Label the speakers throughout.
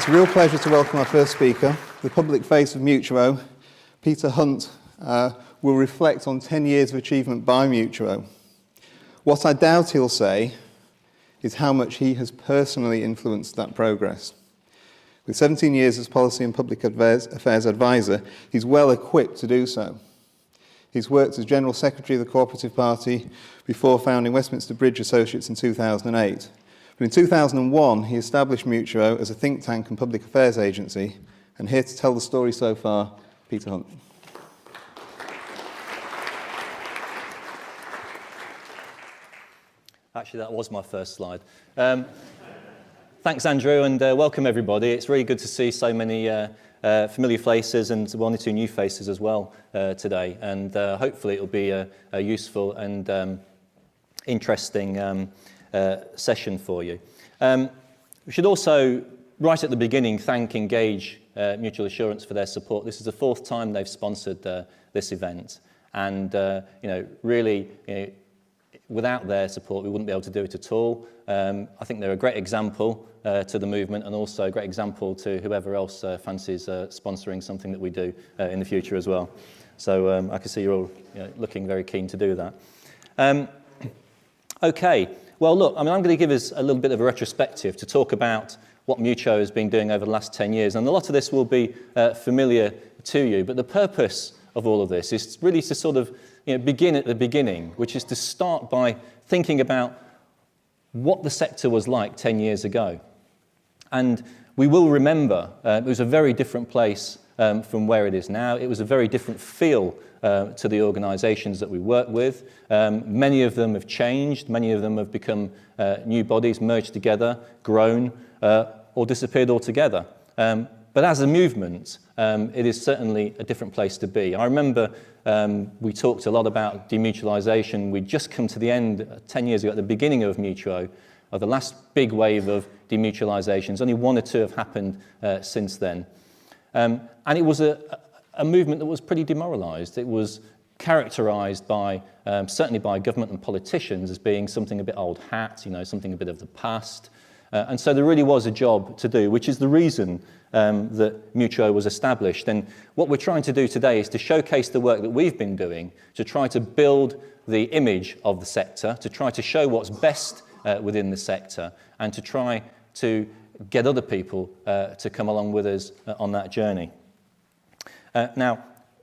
Speaker 1: It's a real pleasure to welcome our first speaker, the public face of Mutuo. Peter Hunt will reflect on 10 years of achievement by Mutuo. What I doubt he'll say is how much he has personally influenced that progress. With 17 years as Policy and Public Affairs Advisor, he's well equipped to do so. He's worked as General Secretary of the Cooperative Party before founding Westminster Bridge Associates in 2008. But in 2001, he established Mutuo as a think tank and public affairs agency, and here to tell the story so far, Peter Hunt.
Speaker 2: Actually, that was my first slide. Thanks, Andrew, and welcome everybody. It's really good to see so many familiar faces and one or two new faces as well today, and hopefully it will be a useful and interesting session for you. We should also, right at the beginning, thank Engage Mutual Assurance for their support. This is the fourth time they've sponsored this event, and really, without their support, we wouldn't be able to do it at all. I think they're a great example to the movement, and also a great example to whoever else fancies sponsoring something that we do in the future as well. So I can see you're all looking very keen to do that. Okay, well look, I'm going to give us a little bit of a retrospective to talk about what Mutuo has been doing over the last 10 years, and a lot of this will be familiar to you, but the purpose of all of this is really to sort of begin at the beginning, which is to start by thinking about what the sector was like 10 years ago. And we will remember it was a very different place from where it is now. It was a very different feel to the organisations that we work with. Many of them have changed. Many of them have become new bodies, merged together, grown, or disappeared altogether. But as a movement, it is certainly a different place to be. I remember we talked a lot about demutualisation. We'd just come to the end 10 years ago, at the beginning of Mutuo, of the last big wave of demutualisations. Only one or two have happened since then. And it was a movement that was pretty demoralised. It was characterised by, certainly by government and politicians, as being something a bit old hat, something a bit of the past. And so there really was a job to do, which is the reason that Mutuo was established. And what we're trying to do today is to showcase the work that we've been doing to try to build the image of the sector, to try to show what's best within the sector, and to try to get other people to come along with us on that journey. Now,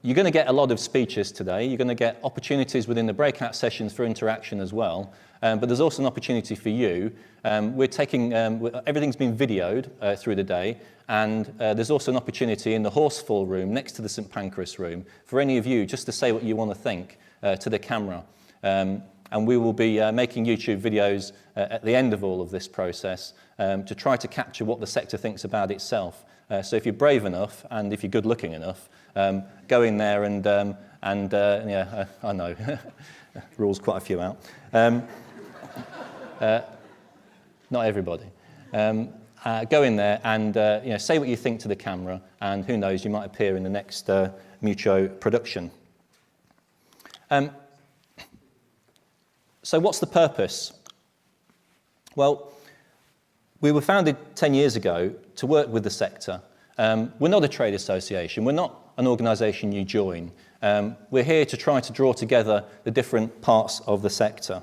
Speaker 2: you're going to get a lot of speeches today. You're going to get opportunities within the breakout sessions for interaction as well. But there's also an opportunity for you. We're taking, everything's been videoed through the day, and there's also an opportunity in the Horsefall room next to the St Pancras room for any of you just to say what you want to think to the camera. And we will be making YouTube videos at the end of all of this process to try to capture what the sector thinks about itself. So if you're brave enough and if you're good looking enough, go in there and yeah, I know, rules quite a few out. Not everybody. Go in there and say what you think to the camera, and who knows, you might appear in the next Mutuo production. So what's the purpose? Well, we were founded 10 years ago to work with the sector. We're not a trade association. We're not an organisation you join. We're here to try to draw together the different parts of the sector.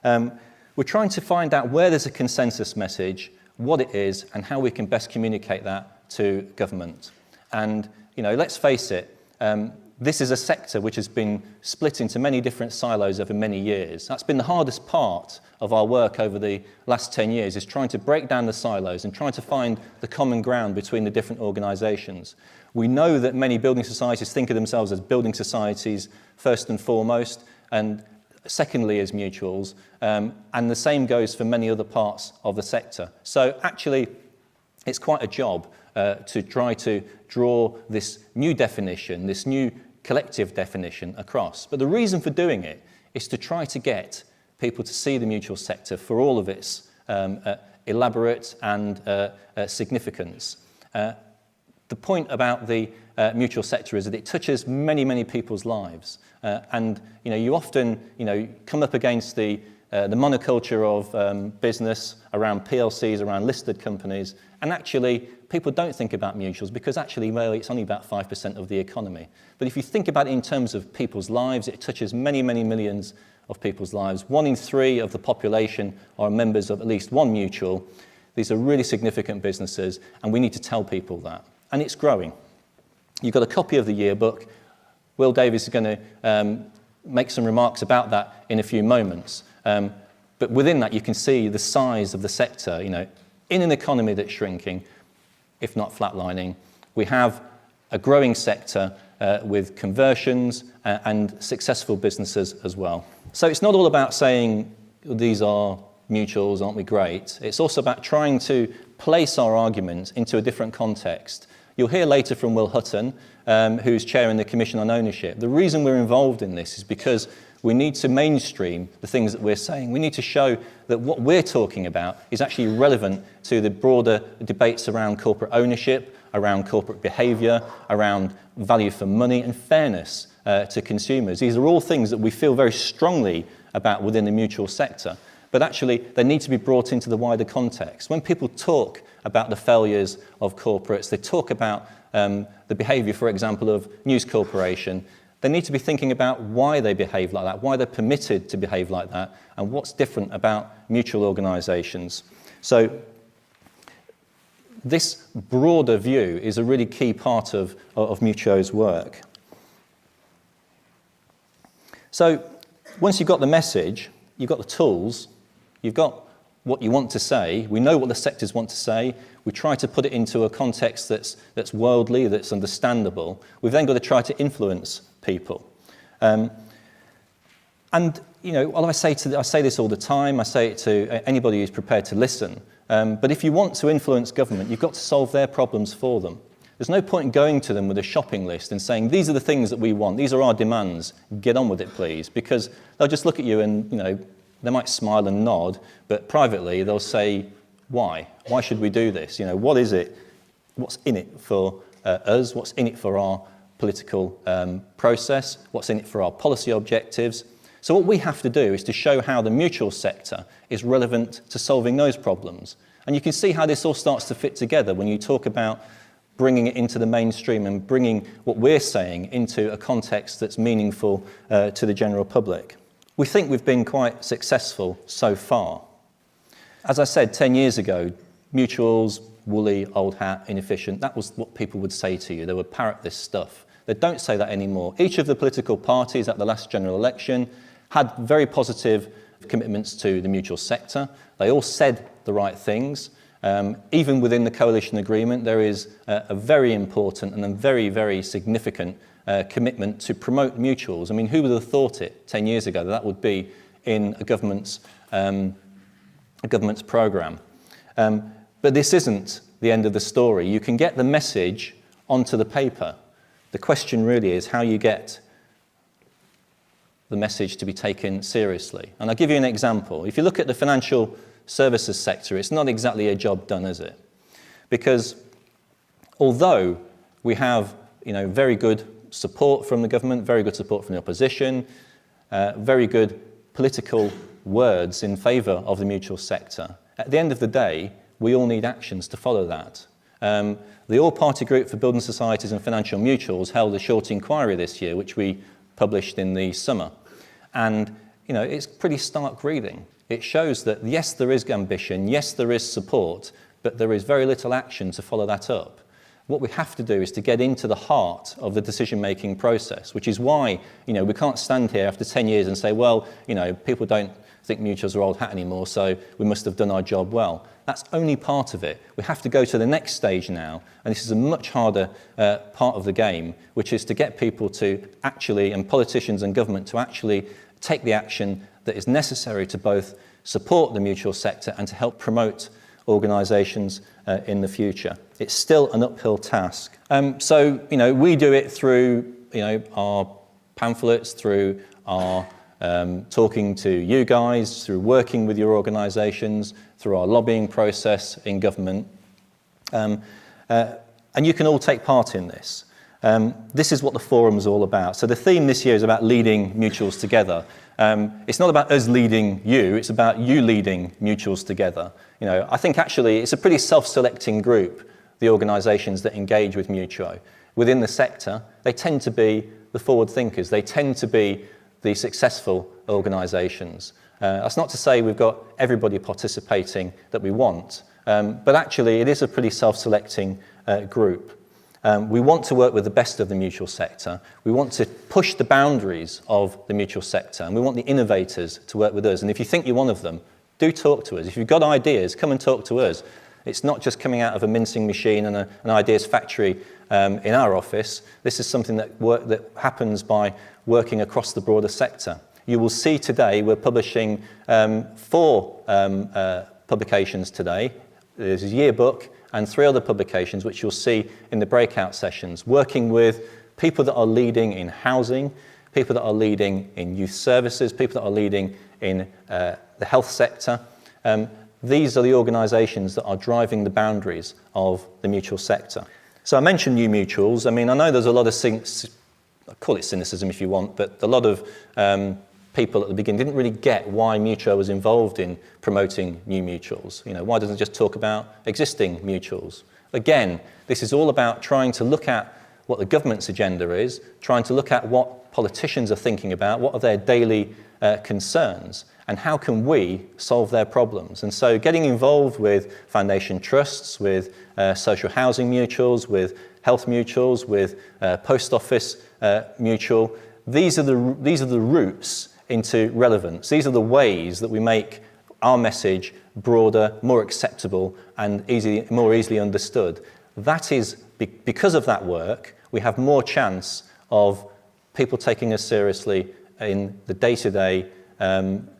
Speaker 2: We're trying to find out where there's a consensus message, what it is, and how we can best communicate that to government. And, let's face it, this is a sector which has been split into many different silos over many years. That's been the hardest part of our work over the last 10 years, is trying to break down the silos and trying to find the common ground between the different organisations. We know that many building societies think of themselves as building societies first and foremost, and secondly as mutuals, and the same goes for many other parts of the sector. So actually, it's quite a job to try to draw this new definition, this new collective definition across. But the reason for doing it is to try to get people to see the mutual sector for all of its elaborate and significance. The point about the mutual sector is that it touches many, many people's lives. And you often come up against the the monoculture of business around PLCs, around listed companies, and actually people don't think about mutuals because actually really it's only about 5% of the economy. But if you think about it in terms of people's lives, it touches many, many millions of people's lives. 1 in 3 of the population are members of at least one mutual. These are really significant businesses, and we need to tell people that. And it's growing. You've got a copy of the yearbook. Will Davies is going to make some remarks about that in a few moments. But within that, you can see the size of the sector. In an economy that's shrinking, if not flatlining, we have a growing sector with conversions and successful businesses as well. So it's not all about saying these are mutuals, aren't we great? It's also about trying to place our arguments into a different context. You'll hear later from Will Hutton, who's chairing the Commission on Ownership. The reason we're involved in this is because we need to mainstream the things that we're saying. We need to show that what we're talking about is actually relevant to the broader debates around corporate ownership, around corporate behaviour, around value for money and fairness to consumers. These are all things that we feel very strongly about within the mutual sector, but actually they need to be brought into the wider context. When people talk about the failures of corporates, they talk about the behaviour, for example, of News Corporation, they need to be thinking about why they behave like that, why they're permitted to behave like that, and what's different about mutual organisations. So this broader view is a really key part of Mutuo's work. So once you've got the message, you've got the tools, you've got what you want to say, we know what the sectors want to say, we try to put it into a context that's worldly, that's understandable. We've then got to try to influence people. And well, I say this all the time, I say it to anybody who's prepared to listen, but if you want to influence government, you've got to solve their problems for them. There's no point in going to them with a shopping list and saying, these are the things that we want, these are our demands, get on with it please, because they'll just look at you and they might smile and nod, but privately they'll say, why? Why should we do this? What is it? What's in it for us? What's in it for our political process? What's in it for our policy objectives? So what we have to do is to show how the mutual sector is relevant to solving those problems. And you can see how this all starts to fit together when you talk about bringing it into the mainstream and bringing what we're saying into a context that's meaningful to the general public. We think we've been quite successful so far. As I said, 10 years ago, mutuals, woolly, old hat, inefficient, that was what people would say to you. They would parrot this stuff. They don't say that anymore. Each of the political parties at the last general election had very positive commitments to the mutual sector. They all said the right things. Even within the coalition agreement, there is a very important and a very, very significant commitment to promote mutuals. I mean, who would have thought it 10 years ago that would be in a government's programme? But this isn't the end of the story. You can get the message onto the paper. The question really is how you get the message to be taken seriously. And I'll give you an example. If you look at the financial services sector, it's not exactly a job done, is it? Because although we have very good support from the government, very good support from the opposition, very good political words in favour of the mutual sector, at the end of the day, we all need actions to follow that. The All-Party Group for Building Societies and Financial Mutuals held a short inquiry this year, which we published in the summer. And, it's pretty stark reading. It shows that, yes, there is ambition, yes, there is support, but there is very little action to follow that up. What we have to do is to get into the heart of the decision-making process, which is why, we can't stand here after 10 years and say, well, people don't think mutuals are old hat anymore, so we must have done our job well. That's only part of it. We have to go to the next stage now, and this is a much harder part of the game, which is to get people to actually, and politicians and government, to actually take the action that is necessary to both support the mutual sector and to help promote organisations in the future. It's still an uphill task. So we do it through our pamphlets, through our talking to you guys, through working with your organisations, through our lobbying process in government. And you can all take part in this. This is what the forum's all about. So the theme this year is about leading mutuals together. It's not about us leading you, it's about you leading mutuals together. I think actually it's a pretty self-selecting group, the organisations that engage with Mutuo. Within the sector, they tend to be the forward thinkers, they tend to be the successful organisations. That's not to say we've got everybody participating that we want, but actually it is a pretty self-selecting group. We want to work with the best of the mutual sector. We want to push the boundaries of the mutual sector, and we want the innovators to work with us. And if you think you're one of them, do talk to us. If you've got ideas, come and talk to us. It's not just coming out of a mincing machine and an ideas factory in our office. This is something that happens by working across the broader sector. You will see today we're publishing 4 publications today. There's a yearbook and 3 other publications which you'll see in the breakout sessions, working with people that are leading in housing, people that are leading in youth services, people that are leading in the health sector. These are the organisations that are driving the boundaries of the mutual sector. So I mentioned new mutuals. I mean, I know there's a lot of, call it cynicism if you want, but a lot of people at the beginning didn't really get why Mutuo was involved in promoting new mutuals. Why doesn't it just talk about existing mutuals? Again, this is all about trying to look at what the government's agenda is, trying to look at what politicians are thinking about, what are their daily concerns, and how can we solve their problems. And so getting involved with foundation trusts, with social housing mutuals, with health mutuals, with post office mutual, these are the routes into relevance. These are the ways that we make our message broader, more acceptable, and more easily understood. That is, because of that work, we have more chance of people taking us seriously in the day-to-day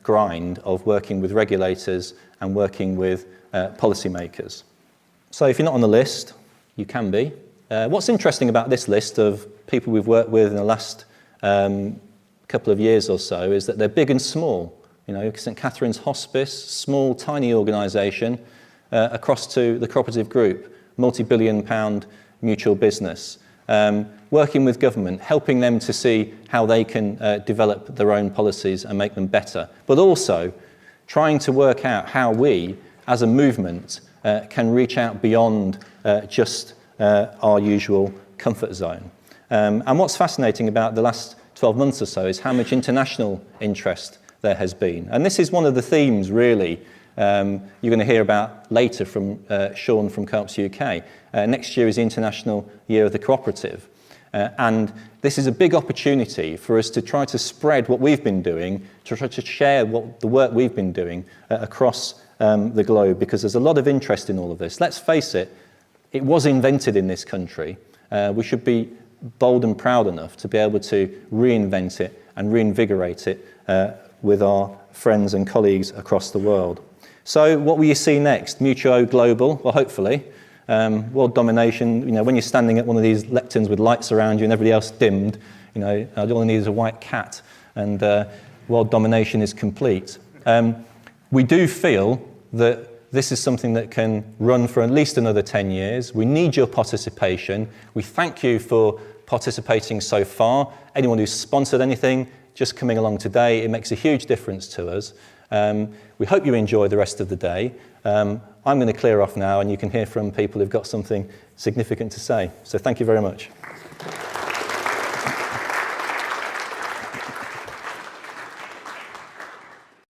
Speaker 2: grind of working with regulators and working with policymakers. So if you're not on the list, you can be. What's interesting about this list of people we've worked with in the last couple of years or so is that they're big and small. St Catherine's Hospice, small, tiny organisation, across to the Cooperative Group, multi-billion pound mutual business, working with government, helping them to see how they can develop their own policies and make them better, but also trying to work out how we, as a movement, can reach out beyond just our usual comfort zone. And what's fascinating about the last 12 months or so is how much international interest there has been. And this is one of the themes, really, you're going to hear about later from Sean from Co-ops UK. Next year is the International Year of the Cooperative. And this is a big opportunity for us to try to spread what we've been doing, to try to share the work we've been doing across the globe, because there's a lot of interest in all of this. Let's face it, it was invented in this country. We should be bold and proud enough to be able to reinvent it and reinvigorate it with our friends and colleagues across the world. So what will you see next? Mutuo Global? Well, hopefully. World domination, when you're standing at one of these lecterns with lights around you and everybody else dimmed, all I need is a white cat and world domination is complete. We do feel that this is something that can run for at least another 10 years. We need your participation. We thank you for participating so far. Anyone who's sponsored anything, just coming along today, it makes a huge difference to us. We hope you enjoy the rest of the day. I'm going to clear off now and you can hear from people who've got something significant to say. So thank you very much.